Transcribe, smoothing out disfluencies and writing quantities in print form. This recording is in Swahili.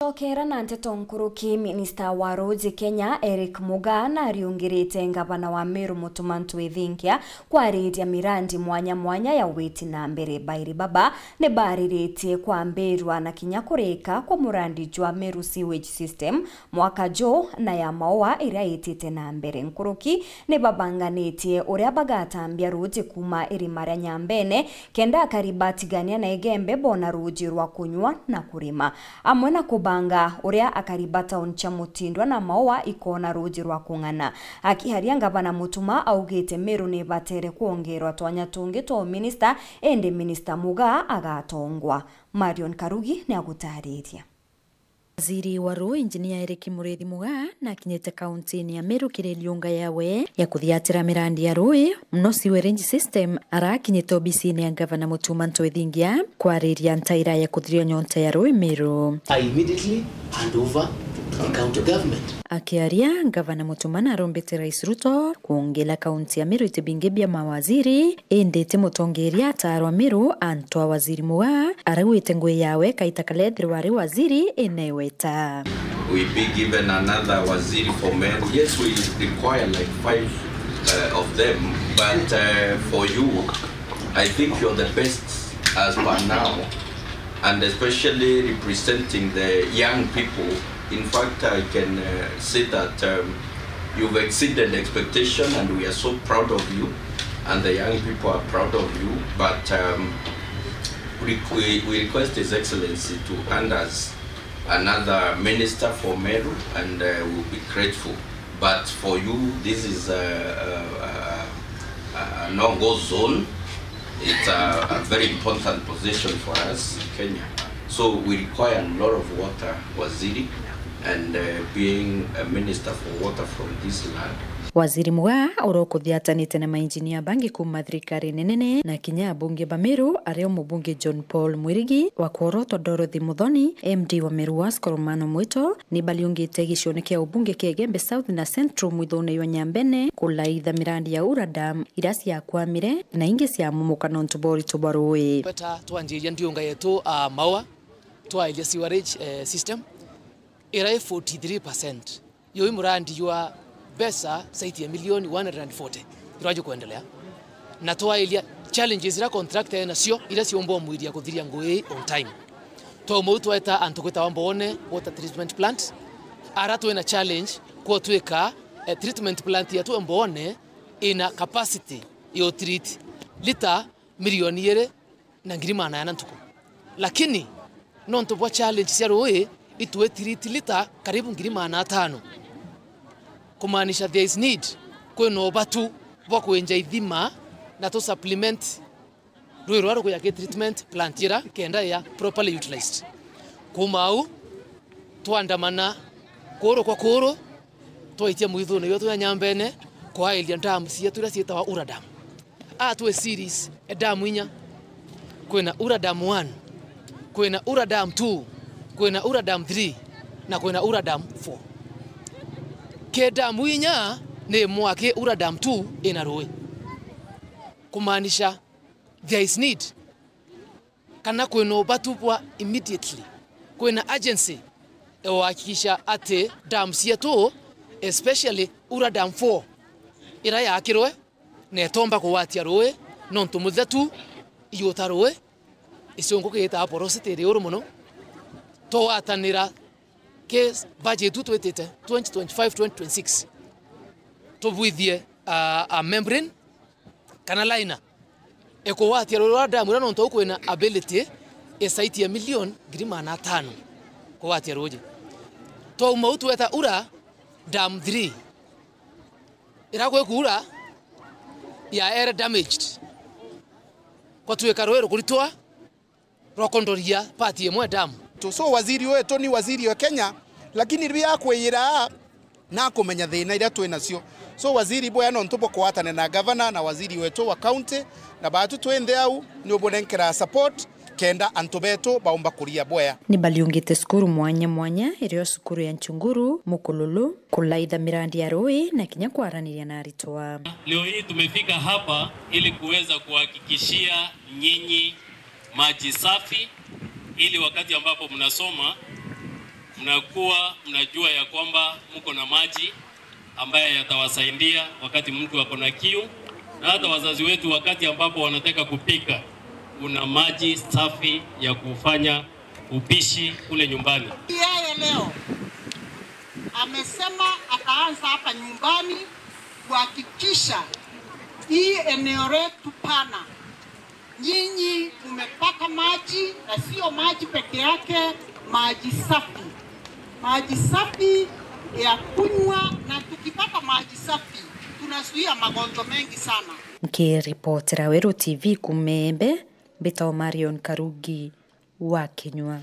Tokera na nteto nkuruki Minister wa Roads Kenya Eric Mugaa ariungirite ngavana wa Meru Mutumantu Ithingia kwariria mirandi mwanya mwanya ya witi na mbere Bairi Baba ne bariritie kwa mbirwa na kinya kurika kwa murandi jwa Meru Sewage System mwaka jo na ya maua iria itite na mbere nkuruki ne babanganitie uria bagatambia roads kuma irimara Nyambene kenda akaribatigania na igembe bona roads rwa kunywa na kurima amwe na banga uria akaribata oncha mutindwa na maua ikona roads rwa kung'ana akiharia ngavana Mutuma augite Meru ne batere kuongerwa twanya tungi to minister ende Minister Mugaa agatongwa. Marion Karugi ni agutariria. Waziri wa Roads Engineer Eric Mugaa na kinyete kaunti ya Meru kireliunga yawe ya kuthiatira mirandi ya roads mno sewage system arakinyete obisi-ini ya ngavana Mutumantu Ithingia kwariria ntaira ya kuthiria nyonta ya roads Meru. I immediately hand over to the county government. Akiaria ngavana Mutuma arombete Rais Ruto kuongela kaunti ya Meru itibinge bia mawaziri endete mutongeria atarwa Meru antwa waziri Mugaa aragwite ngwe yawe kaita kaledri wari waziri eneweta. We be given another waziri for Meru. Yes, we require like 5 of them, but for you, I think you're the best as per now, and especially representing the young people. In fact, I can say that you've exceeded expectation, and we are so proud of you, and the young people are proud of you. But we request His Excellency to hand us another minister for Meru, and we'll be grateful. But for you, this is a no-go zone. It's a very important position for us in Kenya. So we require a lot of water, waziri, and being a minister for water from this land. Waziri Mugaa urokuthiatanite na mainjinia bangi kuma thirikari nenene na kinya bunge ba Meru ario mubunge John Paul Mwirigi wa kuorotwa Dorothy Muthoni MD wa Meru West Romano Mwito ni baliungite gicione kia ubunge kia Gembe South na Central mwithone wa Nyambene kulaitha mirandi ya Ura Dam irasi ya kwamire na ingi cia mumukano ntubori tubarui Beta twanjiria ndiunga yetu maua twa ile sewerage system ira 43%. Yo imurandi ywa pesa saiti ya milioni 140 iraje kuendelea na toa ile challenges ira contractor na sio ila siombo mwiri ya kuthiria ngoi on time to mutu eta antukwita wambone water treatment plant ara to ina challenge kwa tueka treatment plant ya tu mbone ina capacity yo treat lita milioni yere na ngirima na yanantuko lakini non to challenge cia roe itwe treat lita karibu ngirima na 5 kumaanisha there is need kweno batu bwa kuenja ithima na to supplement ruiro rwa ya treatment plant ira kenda ya properly utilized kumau twandamana koro kwa koro toitia muithone yo twa Nyambene kwa ilia dam cia tura cietawa Ura Dam atwe series dam inya kwena Ura Dam 1 kwena Ura Dam 2 kwena Ura Dam 3 na kwena Ura Dam 4 ke damu inya ne mwake Ura Dam 2 ina roe kumaanisha there is need kana kweno batupwa immediately kwena agency ewakikisha ate dam cietu especially Ura Dam 4 ira yakirwe ne tomba kuwatia roe nontu muthatu iyota roe isiongo keta porosity ri muno to atanira case budget 2025-2026 to withie a membrane kana liner eko wati ro dam ro nonto kwena ability site ya million grima na 5 ko wati roje to mautu eta Ura Dam 3 ira kwe kura ya air damaged kwa tuweka roero kulitoa rokondoria pati yemwe dam so waziri wetu ni waziri wa Kenya lakini ria kwira na kumenya thina ira twina cio so waziri boya no ntupo kwatane na governor na waziri wetu wa county na batu twende au ni obonenkera support kenda antobeto baomba kuria boya ni baliungite skuru mwanya mwanya irio skuru ya Nchunguru Mukululu kulaitha mirandi ya roe na kinya kwaraniria na aritwa. Leo hii tumefika hapa ili kuweza kuhakikishia nyinyi maji safi ili wakati ambapo mnasoma mnakuwa mnajua ya kwamba mko na maji ambaye yatawasaidia wakati mtu ako na kiu, na hata wazazi wetu wakati ambapo wanataka kupika, kuna maji safi ya kufanya upishi kule nyumbani. Yeye leo amesema ataanza hapa nyumbani kuhakikisha hii eneo letu pana, nyinyi mmepata maji, na sio maji peke yake, maji safi. Maji safi ya kunywa, na tukipata maji safi tunazuia magonjwa mengi sana. Nikiripotera Weru TV Kumembe, Beta Marion Karugi wa Kenywa.